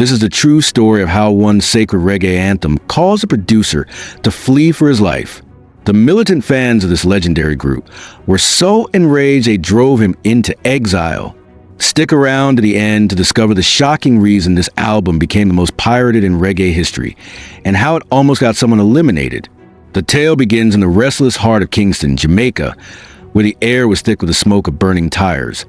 This is the true story of how one sacred reggae anthem caused a producer to flee for his life. The militant fans of this legendary group were so enraged they drove him into exile. Stick around to the end to discover the shocking reason this album became the most pirated in reggae history, and how it almost got someone eliminated. The tale begins in the restless heart of Kingston, Jamaica, where the air was thick with the smoke of burning tires.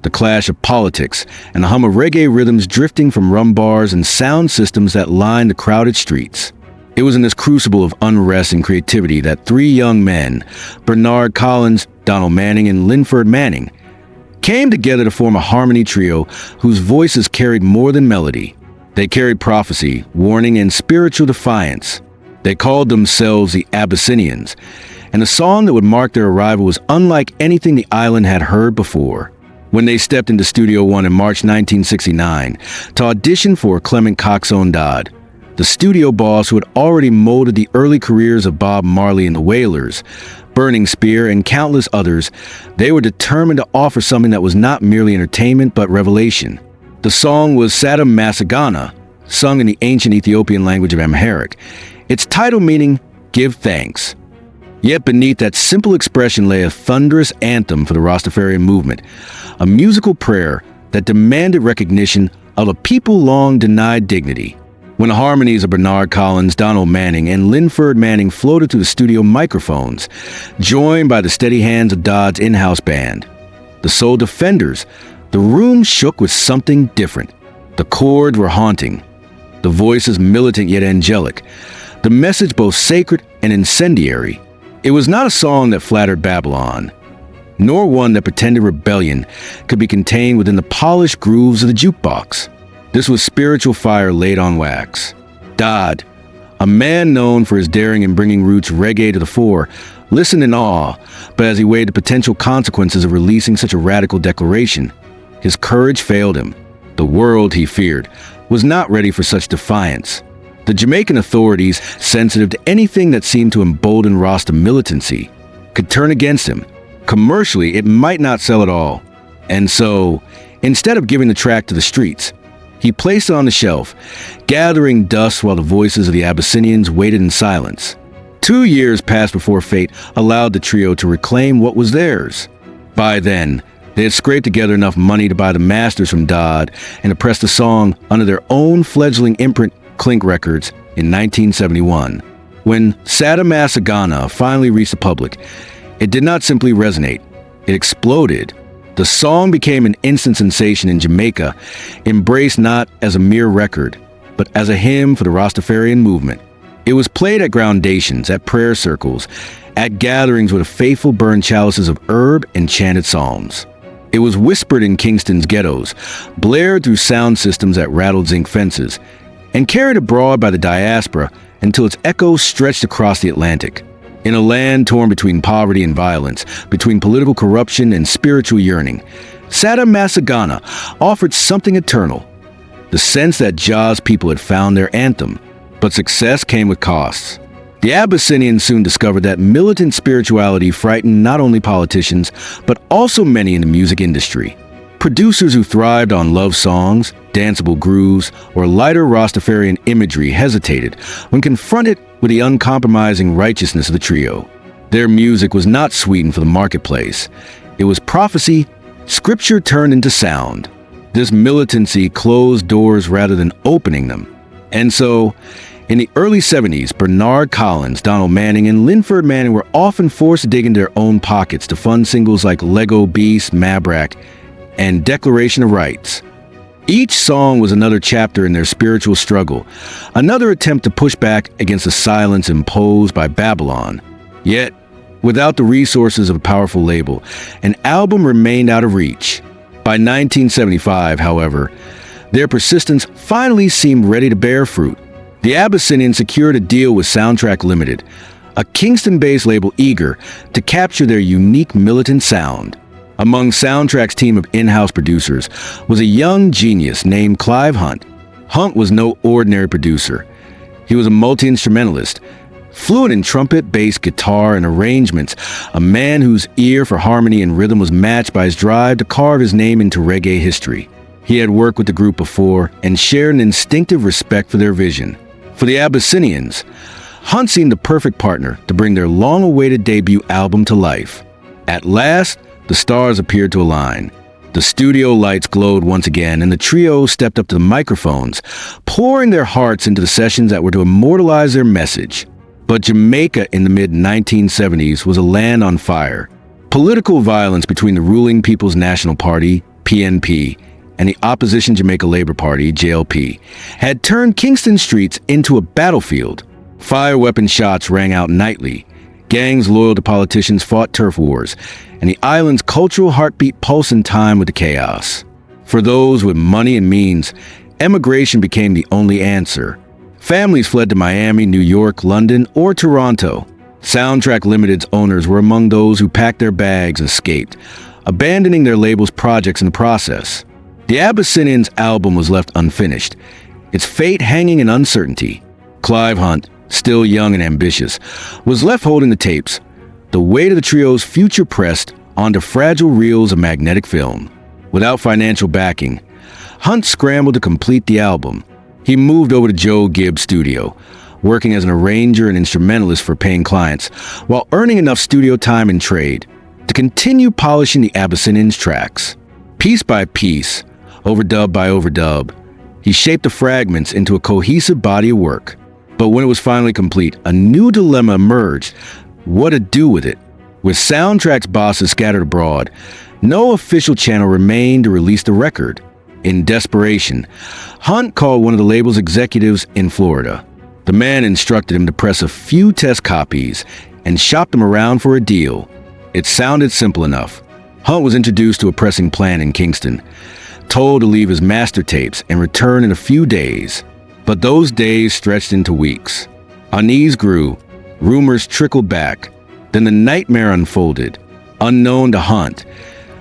The clash of politics and the hum of reggae rhythms drifting from rum bars and sound systems that lined the crowded streets. It was in this crucible of unrest and creativity that three young men, Bernard Collins, Donald Manning, and Linford Manning, came together to form a harmony trio whose voices carried more than melody. They carried prophecy, warning, and spiritual defiance. They called themselves the Abyssinians, and the song that would mark their arrival was unlike anything the island had heard before. When they stepped into Studio One in March 1969 to audition for Clement Coxsone Dodd, the studio boss who had already molded the early careers of Bob Marley and the Wailers, Burning Spear, and countless others, they were determined to offer something that was not merely entertainment but revelation. The song was Sada Masagana, sung in the ancient Ethiopian language of Amharic, its title meaning, "Give Thanks." Yet beneath that simple expression lay a thunderous anthem for the Rastafarian movement, a musical prayer that demanded recognition of a people long denied dignity. When the harmonies of Bernard Collins, Donald Manning, and Linford Manning floated through the studio microphones, joined by the steady hands of Dodd's in-house band, the Soul Defenders, the room shook with something different. The chords were haunting, the voices militant yet angelic, the message both sacred and incendiary. It was not a song that flattered Babylon, nor one that pretended rebellion could be contained within the polished grooves of the jukebox. This was spiritual fire laid on wax. Dodd, a man known for his daring in bringing roots reggae to the fore, listened in awe, but as he weighed the potential consequences of releasing such a radical declaration, his courage failed him. The world, he feared, was not ready for such defiance. The Jamaican authorities, sensitive to anything that seemed to embolden Rasta militancy, could turn against him. Commercially, it might not sell at all. And so, instead of giving the track to the streets, he placed it on the shelf, gathering dust while the voices of the Abyssinians waited in silence. 2 years passed before fate allowed the trio to reclaim what was theirs. By then, they had scraped together enough money to buy the masters from Dodd and to press the song under their own fledgling imprint, Clink Records, in 1971. When Sada Masagana finally reached the public, it did not simply resonate, it exploded. The song became an instant sensation in Jamaica, embraced not as a mere record, but as a hymn for the Rastafarian movement. It was played at groundations, at prayer circles, at gatherings where the faithful burned chalices of herb and chanted psalms. It was whispered in Kingston's ghettos, blared through sound systems that rattled zinc fences, and carried abroad by the diaspora until its echoes stretched across the Atlantic. In a land torn between poverty and violence, between political corruption and spiritual yearning, Sada Masagana offered something eternal, the sense that Jah's people had found their anthem. But success came with costs. The Abyssinians soon discovered that militant spirituality frightened not only politicians, but also many in the music industry. Producers who thrived on love songs, danceable grooves, or lighter Rastafarian imagery hesitated when confronted with the uncompromising righteousness of the trio. Their music was not sweetened for the marketplace. It was prophecy, scripture turned into sound. This militancy closed doors rather than opening them. And so, in the early 70s, Bernard Collins, Donald Manning, and Linford Manning were often forced to dig into their own pockets to fund singles like Lego Beast, Mabrak, and Declaration of Rights. Each song was another chapter in their spiritual struggle, another attempt to push back against the silence imposed by Babylon. Yet, without the resources of a powerful label, an album remained out of reach. By 1975, however, their persistence finally seemed ready to bear fruit. The Abyssinians secured a deal with Soundtrack Limited, a Kingston-based label eager to capture their unique militant sound. Among Soundtrack's team of in-house producers was a young genius named Clive Hunt. Hunt was no ordinary producer. He was a multi-instrumentalist, fluent in trumpet, bass, guitar, and arrangements, a man whose ear for harmony and rhythm was matched by his drive to carve his name into reggae history. He had worked with the group before and shared an instinctive respect for their vision. For the Abyssinians, Hunt seemed the perfect partner to bring their long-awaited debut album to life. At last, the stars appeared to align. The studio lights glowed once again, and the trio stepped up to the microphones, pouring their hearts into the sessions that were to immortalize their message. But Jamaica in the mid-1970s was a land on fire. Political violence between the ruling People's National Party, PNP, and the opposition Jamaica Labour Party, JLP, had turned Kingston streets into a battlefield. Fire weapon shots rang out nightly. Gangs loyal to politicians fought turf wars, and the island's cultural heartbeat pulsed in time with the chaos. For those with money and means, emigration became the only answer. Families fled to Miami, New York, London, or Toronto. Soundtrack Limited's owners were among those who packed their bags and escaped, abandoning their label's projects in the process. The Abyssinians album was left unfinished, its fate hanging in uncertainty. Clive Hunt, still young and ambitious, was left holding the tapes, the weight of the trio's future pressed onto fragile reels of magnetic film. Without financial backing, Hunt scrambled to complete the album. He moved over to Joe Gibbs' studio, working as an arranger and instrumentalist for paying clients, while earning enough studio time and trade to continue polishing the Abyssinians' tracks. Piece by piece, overdub by overdub, he shaped the fragments into a cohesive body of work. But when it was finally complete, a new dilemma emerged: what to do with it. With Soundtrack's bosses scattered abroad, no official channel remained to release the record. In desperation, Hunt called one of the label's executives in Florida. The man instructed him to press a few test copies and shop them around for a deal. It sounded simple enough. Hunt was introduced to a pressing plan in Kingston, told to leave his master tapes and return in a few days. But those days stretched into weeks. Unease grew, rumors trickled back, then the nightmare unfolded. Unknown to Hunt,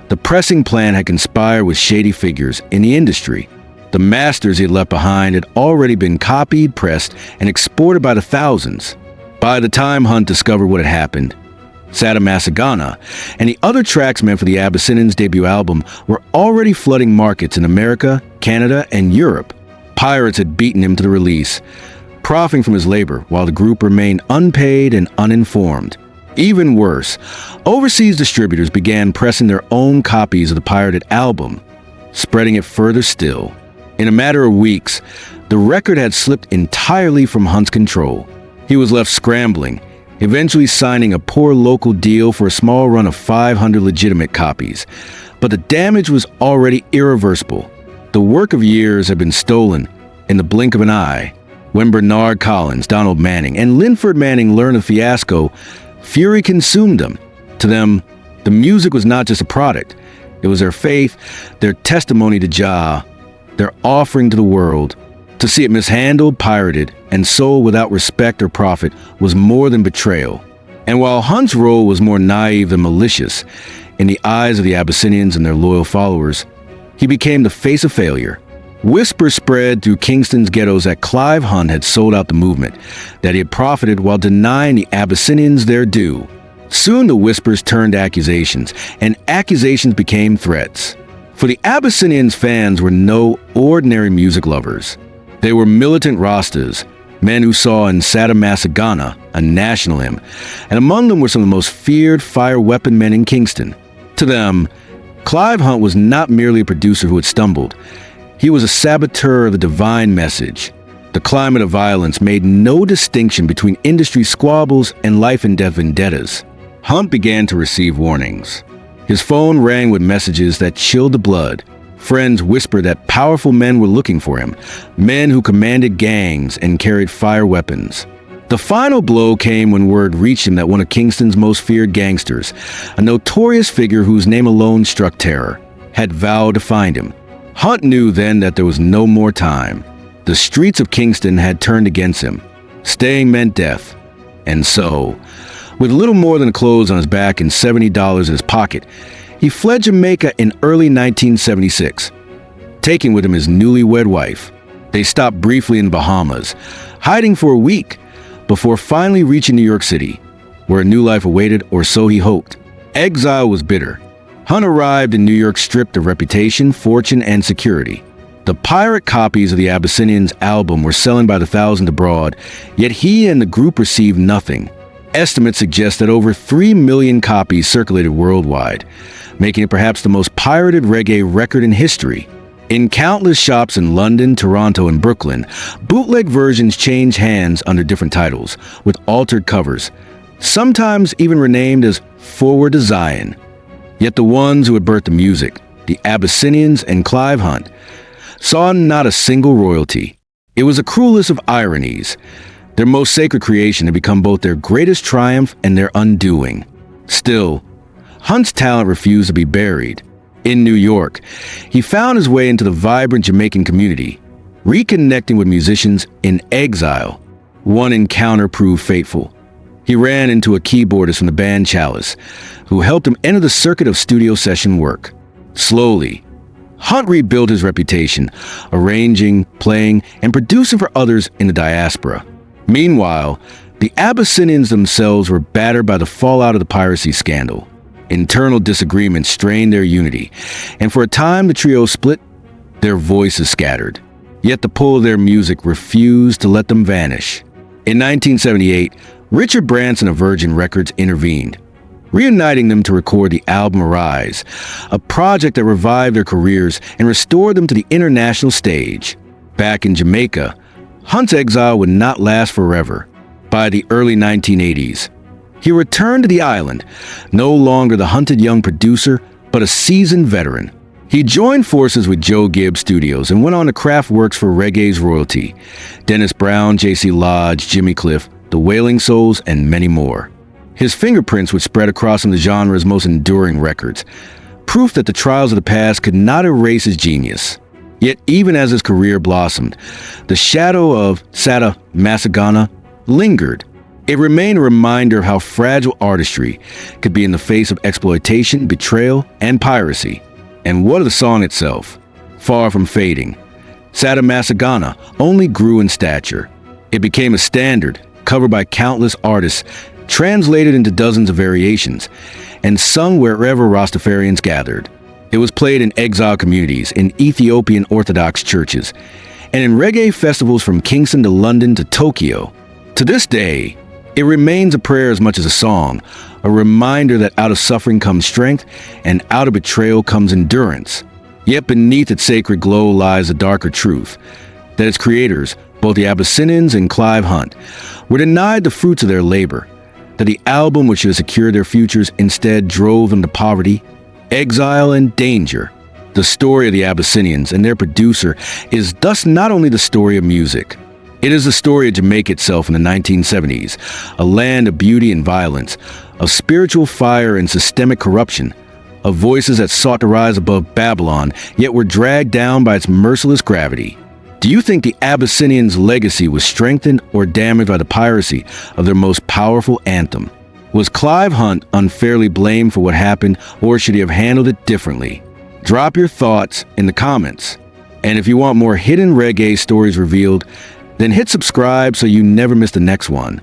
the pressing plan had conspired with shady figures in the industry. The masters he had left behind had already been copied, pressed, and exported by the thousands. By the time Hunt discovered what had happened, Sadamasagana and the other tracks meant for the Abyssinians' debut album were already flooding markets in America, Canada, and Europe. Pirates had beaten him to the release, profiting from his labor while the group remained unpaid and uninformed. Even worse, overseas distributors began pressing their own copies of the pirated album, spreading it further still. In a matter of weeks, the record had slipped entirely from Hunt's control. He was left scrambling, eventually signing a poor local deal for a small run of 500 legitimate copies. But the damage was already irreversible. The work of years had been stolen in the blink of an eye. When Bernard Collins, Donald Manning, and Linford Manning learned of the fiasco, fury consumed them. To them, the music was not just a product. It was their faith, their testimony to Jah, their offering to the world. To see it mishandled, pirated, and sold without respect or profit was more than betrayal. And while Hunt's role was more naive than malicious, in the eyes of the Abyssinians and their loyal followers, he became the face of failure. Whispers spread through Kingston's ghettos that Clive Hunt had sold out the movement, that he had profited while denying the Abyssinians their due. Soon the whispers turned accusations, and accusations became threats. For the Abyssinians, fans were no ordinary music lovers. They were militant Rastas, men who saw in Sadamasagana a national hymn, and among them were some of the most feared fire weapon men in Kingston. To them, Clive Hunt was not merely a producer who had stumbled. He was a saboteur of the divine message. The climate of violence made no distinction between industry squabbles and life and death vendettas. Hunt began to receive warnings. His phone rang with messages that chilled the blood. Friends whispered that powerful men were looking for him, men who commanded gangs and carried fire weapons. The final blow came when word reached him that one of Kingston's most feared gangsters, a notorious figure whose name alone struck terror, had vowed to find him. Hunt knew then that there was no more time. The streets of Kingston had turned against him. Staying meant death. And so, with little more than clothes on his back and $70 in his pocket, he fled Jamaica in early 1976, taking with him his newlywed wife. They stopped briefly in Bahamas, hiding for a week, before finally reaching New York City, where a new life awaited, or so he hoped. Exile was bitter. Hunt arrived in New York stripped of reputation, fortune, and security. The pirate copies of the Abyssinians album were selling by the thousands abroad, yet he and the group received nothing. Estimates suggest that over 3 million copies circulated worldwide, making it perhaps the most pirated reggae record in history. In countless shops in London, Toronto, and Brooklyn, bootleg versions change hands under different titles, with altered covers, sometimes even renamed as Forward to Zion. Yet the ones who had birthed the music, the Abyssinians and Clive Hunt, saw not a single royalty. It was the cruelest of ironies. Their most sacred creation had become both their greatest triumph and their undoing. Still, Hunt's talent refused to be buried. In New York, he found his way into the vibrant Jamaican community, reconnecting with musicians in Exile. One encounter proved fateful. He ran into a keyboardist from the band Chalice, who helped him enter the circuit of studio session work. Slowly, Hunt rebuilt his reputation, arranging, playing, and producing for others in the diaspora. Meanwhile, the Abyssinians themselves were battered by the fallout of the piracy scandal. Internal disagreements strained their unity, and for a time the trio split, their voices scattered. Yet the pull of their music refused to let them vanish. In 1978, Richard Branson of Virgin Records intervened, reuniting them to record the album Arise, a project that revived their careers and restored them to the international stage. Back in Jamaica, Hunt's exile would not last forever. By the early 1980s, he returned to the island, no longer the hunted young producer, but a seasoned veteran. He joined forces with Joe Gibbs Studios and went on to craft works for reggae's royalty: Dennis Brown, J.C. Lodge, Jimmy Cliff, the Wailing Souls, and many more. His fingerprints would spread across some of the genre's most enduring records, proof that the trials of the past could not erase his genius. Yet even as his career blossomed, the shadow of Sada Masagana lingered. It remained a reminder of how fragile artistry could be in the face of exploitation, betrayal, and piracy. And what of the song itself? Far from fading, Sada Masagana only grew in stature. It became a standard, covered by countless artists, translated into dozens of variations, and sung wherever Rastafarians gathered. It was played in exile communities, in Ethiopian Orthodox churches, and in reggae festivals from Kingston to London to Tokyo. To this day, it remains a prayer as much as a song, a reminder that out of suffering comes strength, and out of betrayal comes endurance. Yet beneath its sacred glow lies a darker truth, that its creators, both the Abyssinians and Clive Hunt, were denied the fruits of their labor, that the album which should have secured their futures instead drove them to poverty, exile, and danger. The story of the Abyssinians and their producer is thus not only the story of music. It is the story of Jamaica itself in the 1970s, a land of beauty and violence, of spiritual fire and systemic corruption, of voices that sought to rise above Babylon, yet were dragged down by its merciless gravity. Do you think the Abyssinians' legacy was strengthened or damaged by the piracy of their most powerful anthem? Was Clive Hunt unfairly blamed for what happened, or should he have handled it differently? Drop your thoughts in the comments. And if you want more hidden reggae stories revealed, then hit subscribe so you never miss the next one.